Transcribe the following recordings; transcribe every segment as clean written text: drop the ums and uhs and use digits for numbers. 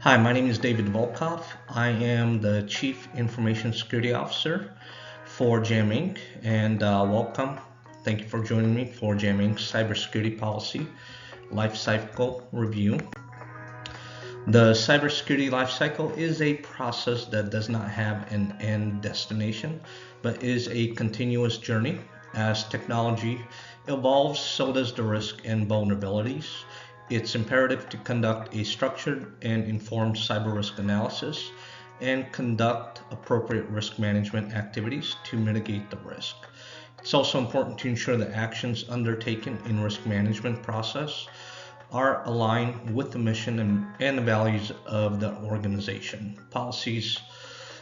Hi, my name is David Volkov. I am the Chief Information Security Officer for Jam Inc. and welcome. Thank you for joining me for Jam Inc.'s Cybersecurity Policy Lifecycle Review. The cybersecurity lifecycle is a process that does not have an end destination, but is a continuous journey. As technology evolves, so does the risk and vulnerabilities. It's imperative to conduct a structured and informed cyber risk analysis and conduct appropriate risk management activities to mitigate the risk. It's also important to ensure that actions undertaken in risk management process are aligned with the mission and the values of the organization. Policies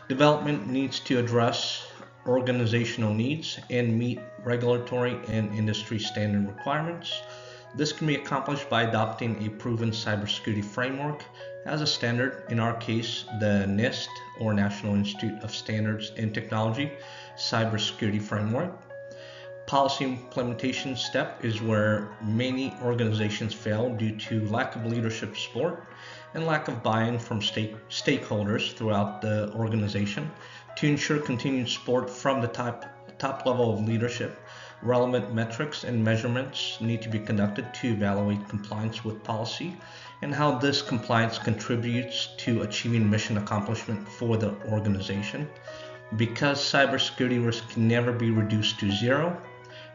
development needs to address organizational needs and meet regulatory and industry standard requirements. This can be accomplished by adopting a proven cybersecurity framework as a standard, in our case, the NIST or National Institute of Standards and Technology Cybersecurity Framework. Policy implementation step is where many organizations fail due to lack of leadership support and lack of buy-in from stakeholders throughout the organization. To ensure continued support from the top level of leadership, relevant metrics and measurements need to be conducted to evaluate compliance with policy and how this compliance contributes to achieving mission accomplishment for the organization. Because cybersecurity risk can never be reduced to zero,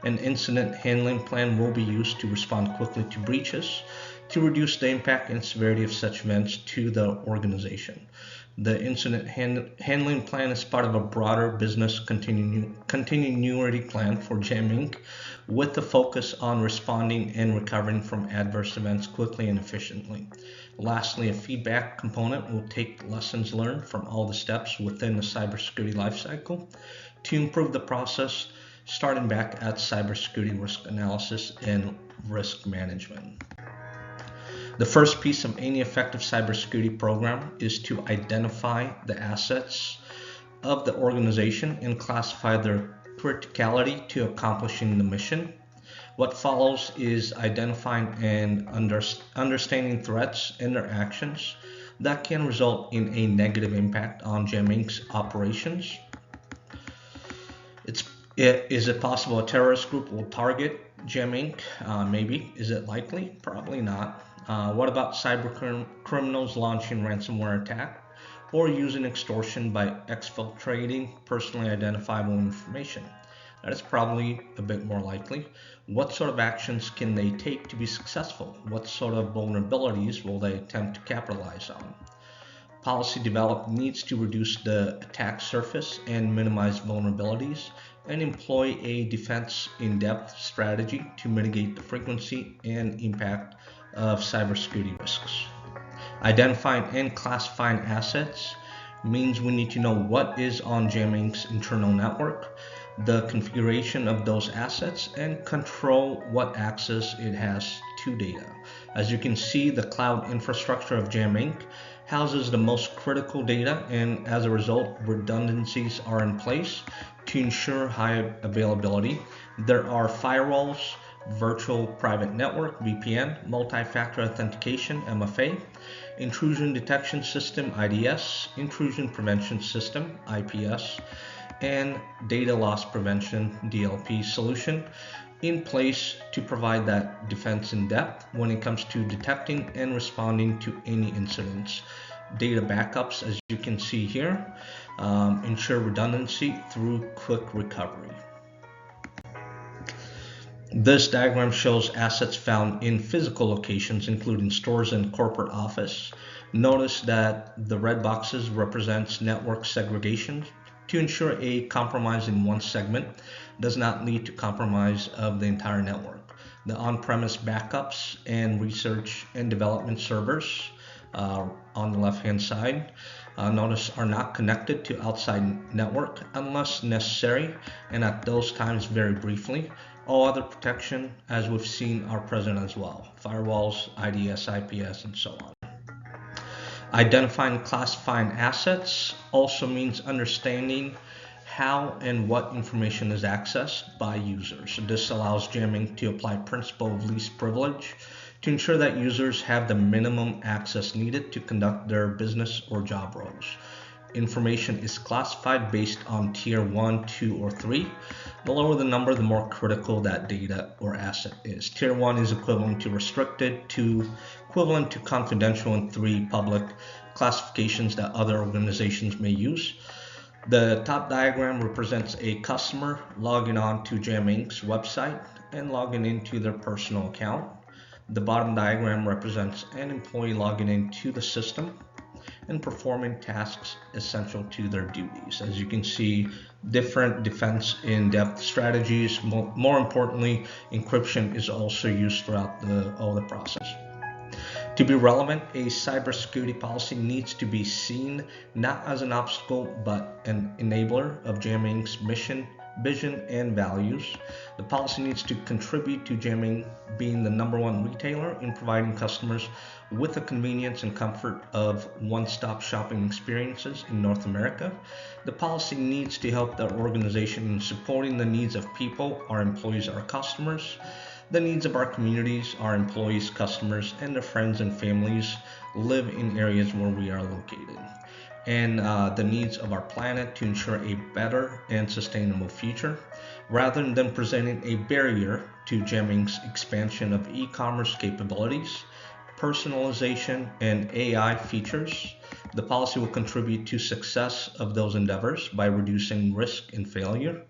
an incident handling plan will be used to respond quickly to breaches to reduce the impact and severity of such events to the organization. The incident handling plan is part of a broader business continuity plan for Jam Inc. with a focus on responding and recovering from adverse events quickly and efficiently. Lastly, a feedback component will take lessons learned from all the steps within the cybersecurity lifecycle to improve the process, starting back at cybersecurity risk analysis and risk management. The first piece of any effective cybersecurity program is to identify the assets of the organization and classify their criticality to accomplishing the mission. What follows is identifying and understanding threats and their actions that can result in a negative impact on Jam Inc.'s operations. Is it possible a terrorist group will target Jam Inc.? Maybe. Is it likely? Probably not. What about cyber criminals launching ransomware attack or using extortion by exfiltrating personally identifiable information? That is probably a bit more likely. What sort of actions can they take to be successful? What sort of vulnerabilities will they attempt to capitalize on? Policy development needs to reduce the attack surface and minimize vulnerabilities and employ a defense in-depth strategy to mitigate the frequency and impact of cybersecurity risks. Identifying and classifying assets means we need to know what is on Jam Inc.'s internal network, the configuration of those assets, and control what access it has to data. As you can see, the cloud infrastructure of Jam Inc. houses the most critical data, and as a result, redundancies are in place to ensure high availability. There are firewalls, virtual private network, VPN, multi-factor authentication, MFA, intrusion detection system, IDS, intrusion prevention system, IPS, and data loss prevention, DLP solution in place to provide that defense in depth when it comes to detecting and responding to any incidents. Data backups, as you can see here, ensure redundancy through quick recovery. This diagram shows assets found in physical locations, including stores and corporate office. Notice that the red boxes represents network segregation to ensure a compromise in one segment does not lead to compromise of the entire network. The on-premise backups and research and development servers on the left-hand side, notice are not connected to outside network unless necessary, and at those times very briefly. All other protection, as we've seen, are present as well. Firewalls, IDS, IPS, and so on. Identifying and classifying assets also means understanding how and what information is accessed by users. This allows Jam Inc. to apply principle of least privilege to ensure that users have the minimum access needed to conduct their business or job roles. Information is classified based on tier 1, 2, or 3. The lower the number, the more critical that data or asset is. Tier 1 is equivalent to restricted, 2 equivalent to confidential, and 3 public classifications that other organizations may use. The top diagram represents a customer logging on to Jam Inc.'s website and logging into their personal account. The bottom diagram represents an employee logging into the system and performing tasks essential to their duties. As you can see, different defense in-depth strategies. More importantly, encryption is also used throughout all the process. To be relevant, a cybersecurity policy needs to be seen not as an obstacle, but an enabler of Jam Inc.'s mission, vision, and values. The policy needs to contribute to Jam Inc. being the #1 retailer in providing customers with the convenience and comfort of one-stop shopping experiences in North America. The policy needs to help the organization in supporting the needs of people, our employees, our customers, the needs of our communities, our employees, customers, and their friends and families live in areas where we are located, and the needs of our planet to ensure a better and sustainable future, rather than presenting a barrier to Jam Inc.'s expansion of e-commerce capabilities, personalization, and AI features. The policy will contribute to success of those endeavors by reducing risk and failure.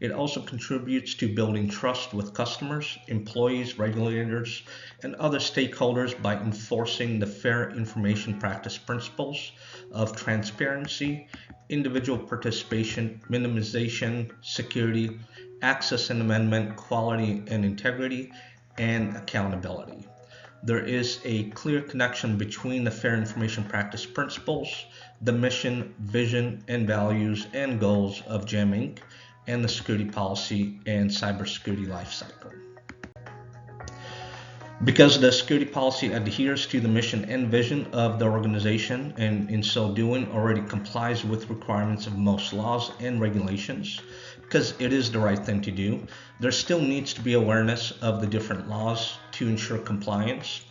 It also contributes to building trust with customers, employees, regulators, and other stakeholders by enforcing the fair information practice principles of transparency, individual participation, minimization, security, access and amendment, quality and integrity, and accountability. There is a clear connection between the fair information practice principles, the mission, vision, and values and goals of Jam Inc., and the security policy and cybersecurity lifecycle. Because the security policy adheres to the mission and vision of the organization, and in so doing already complies with requirements of most laws and regulations, because it is the right thing to do, there still needs to be awareness of the different laws to ensure compliance.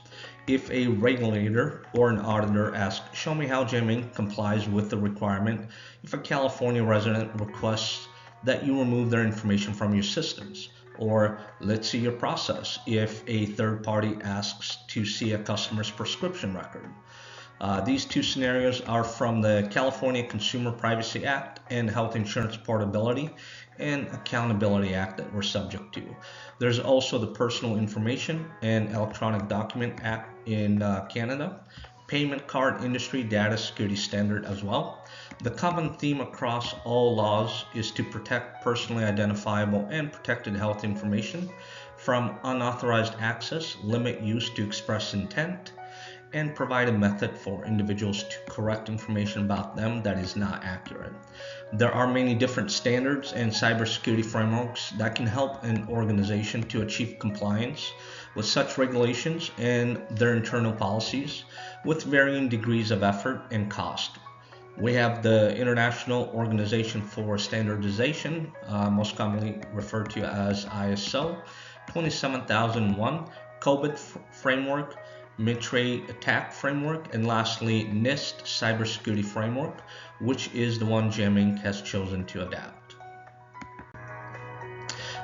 If a regulator or an auditor asks, "Show me how Jam Inc. complies with the requirement," if a California resident requests that you remove their information from your systems, or let's see your process if a third party asks to see a customer's prescription record. These two scenarios are from the California Consumer Privacy Act and Health Insurance Portability and Accountability Act that we're subject to. There's also the Personal Information and Electronic Document Act in Canada, Payment Card Industry Data Security Standard as well. The common theme across all laws is to protect personally identifiable and protected health information from unauthorized access, limit use to express intent, and provide a method for individuals to correct information about them that is not accurate. There are many different standards and cybersecurity frameworks that can help an organization to achieve compliance with such regulations and their internal policies with varying degrees of effort and cost. We have the International Organization for Standardization, most commonly referred to as ISO 27001, COBIT framework, Mitre attack framework, and lastly NIST cybersecurity framework, which is the one Jam Inc. has chosen to adapt.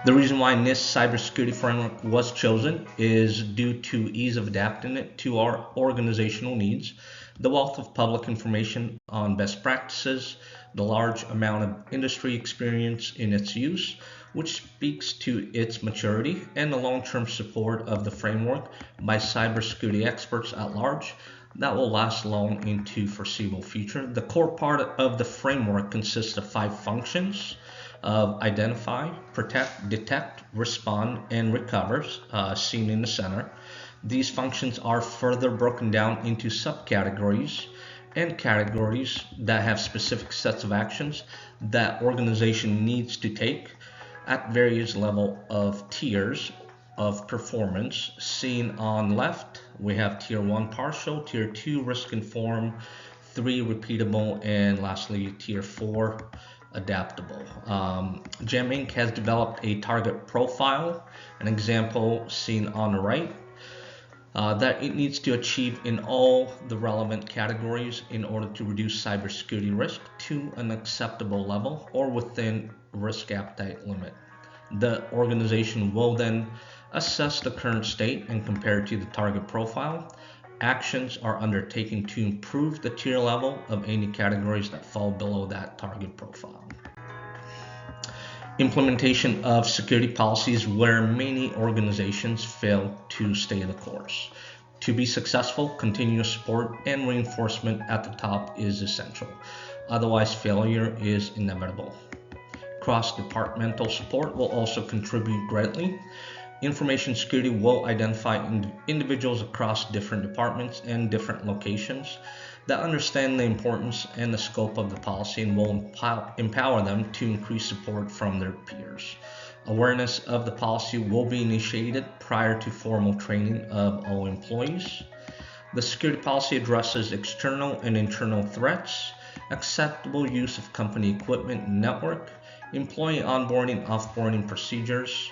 The reason why NIST cybersecurity framework was chosen is due to ease of adapting it to our organizational needs, the wealth of public information on best practices, the large amount of industry experience in its use, which speaks to its maturity, and the long-term support of the framework by cybersecurity experts at large that will last long into foreseeable future. The core part of the framework consists of 5 functions of identify, protect, detect, respond, and recover, seen in the center. These functions are further broken down into subcategories and categories that have specific sets of actions that organization needs to take at various level of tiers of performance. Seen on left, we have tier 1 partial, tier 2 risk informed, 3 repeatable, and lastly tier 4 adaptable. Jam Inc. has developed a target profile, an example seen on the right. that it needs to achieve in all the relevant categories in order to reduce cybersecurity risk to an acceptable level or within risk appetite limit. The organization will then assess the current state and compare it to the target profile. Actions are undertaken to improve the tier level of any categories that fall below that target profile. Implementation of security policies where many organizations fail to stay the course. To be successful, continuous support and reinforcement at the top is essential. Otherwise, failure is inevitable. Cross-departmental support will also contribute greatly. Information security will identify individuals across different departments and different locations that understand the importance and the scope of the policy and will empower them to increase support from their peers. Awareness of the policy will be initiated prior to formal training of all employees. The security policy addresses external and internal threats, acceptable use of company equipment and network, employee onboarding, offboarding procedures,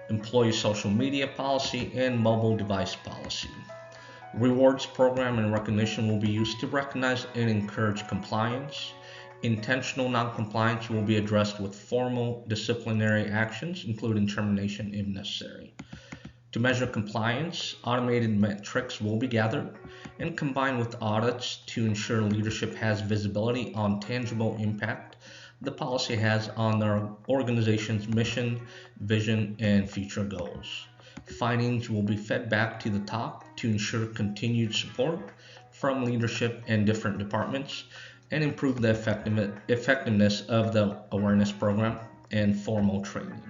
employee social media policy, and mobile device policy. Rewards program and recognition will be used to recognize and encourage compliance. Intentional non-compliance will be addressed with formal disciplinary actions, including termination if necessary. To measure compliance, automated metrics will be gathered and combined with audits to ensure leadership has visibility on tangible impact the policy has on their organization's mission, vision, and future goals. Findings will be fed back to the top to ensure continued support from leadership and different departments and improve the effectiveness of the awareness program and formal training.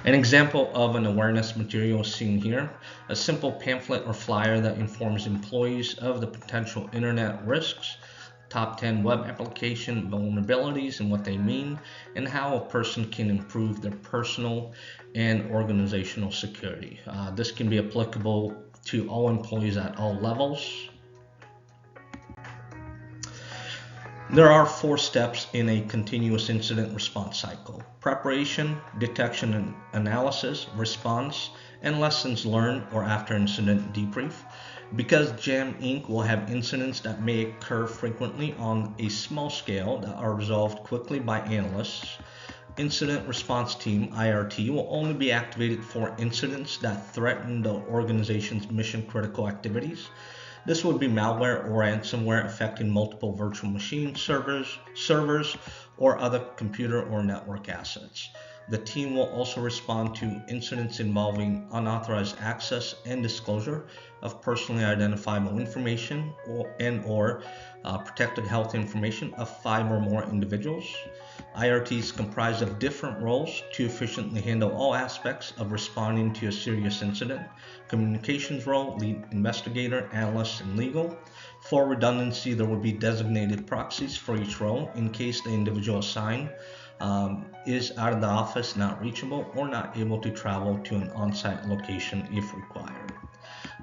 An example of an awareness material is seen here, a simple pamphlet or flyer that informs employees of the potential internet risks, top 10 web application vulnerabilities and what they mean, and how a person can improve their personal and organizational security. This can be applicable to all employees at all levels. There are 4 steps in a continuous incident response cycle: preparation, detection and analysis, response, and lessons learned or after incident debrief. Because JAM Inc. will have incidents that may occur frequently on a small scale that are resolved quickly by analysts, Incident Response Team (IRT) will only be activated for incidents that threaten the organization's mission-critical activities. This would be malware or ransomware affecting multiple virtual machine servers, or other computer or network assets. The team will also respond to incidents involving unauthorized access and disclosure of personally identifiable information or protected health information of 5 or more individuals. IRTs comprise of different roles to efficiently handle all aspects of responding to a serious incident: communications role, lead investigator, analyst, and legal. For redundancy, there will be designated proxies for each role in case the individual assigned is out of the office, not reachable, or not able to travel to an on-site location if required.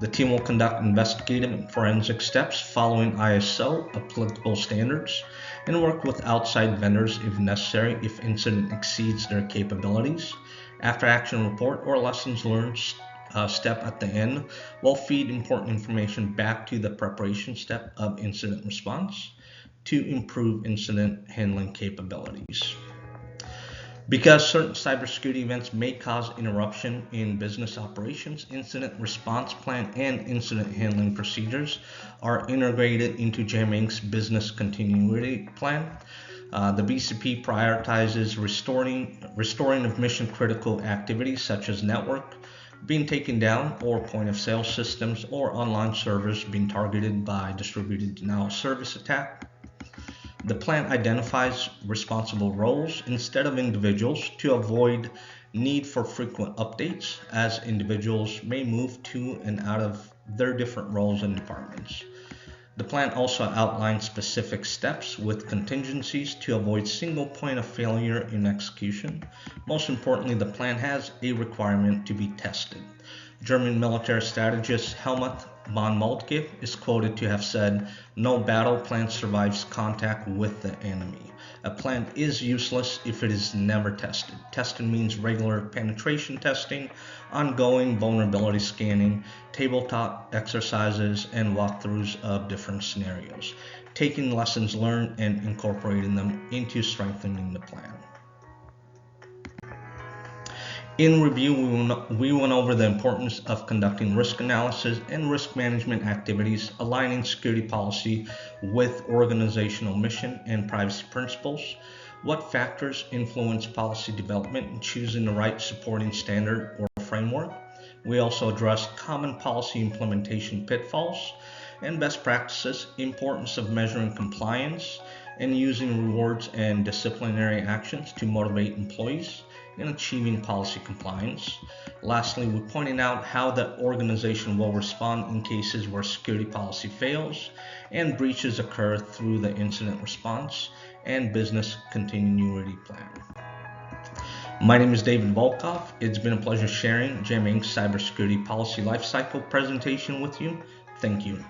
The team will conduct investigative and forensic steps following ISO applicable standards and work with outside vendors if necessary if incident exceeds their capabilities. After action report or lessons learned step at the end will feed important information back to the preparation step of incident response to improve incident handling capabilities. Because certain cybersecurity events may cause interruption in business operations, incident response plan and incident handling procedures are integrated into JAM Inc.'s business continuity plan. The BCP prioritizes restoring of mission-critical activities such as network being taken down or point-of-sale systems or online servers being targeted by distributed denial of service attack. The plan identifies responsible roles instead of individuals to avoid need for frequent updates, as individuals may move to and out of their different roles and departments. The plan also outlines specific steps with contingencies to avoid single point of failure in execution. Most importantly, the plan has a requirement to be tested. German military strategist Helmut von Moltke is quoted to have said, "No battle plan survives contact with the enemy. A plan is useless if it is never tested." Tested means regular penetration testing, ongoing vulnerability scanning, tabletop exercises, and walkthroughs of different scenarios, taking lessons learned and incorporating them into strengthening the plan. In review, we went over the importance of conducting risk analysis and risk management activities, aligning security policy with organizational mission and privacy principles, what factors influence policy development, and choosing the right supporting standard or framework. We also addressed common policy implementation pitfalls and best practices, importance of measuring compliance, and using rewards and disciplinary actions to motivate employees in achieving policy compliance. Lastly, we pointed out how the organization will respond in cases where security policy fails and breaches occur through the incident response and business continuity plan. My name is David Volkov. It's been a pleasure sharing GEM Inc.'s cybersecurity policy lifecycle presentation with you. Thank you.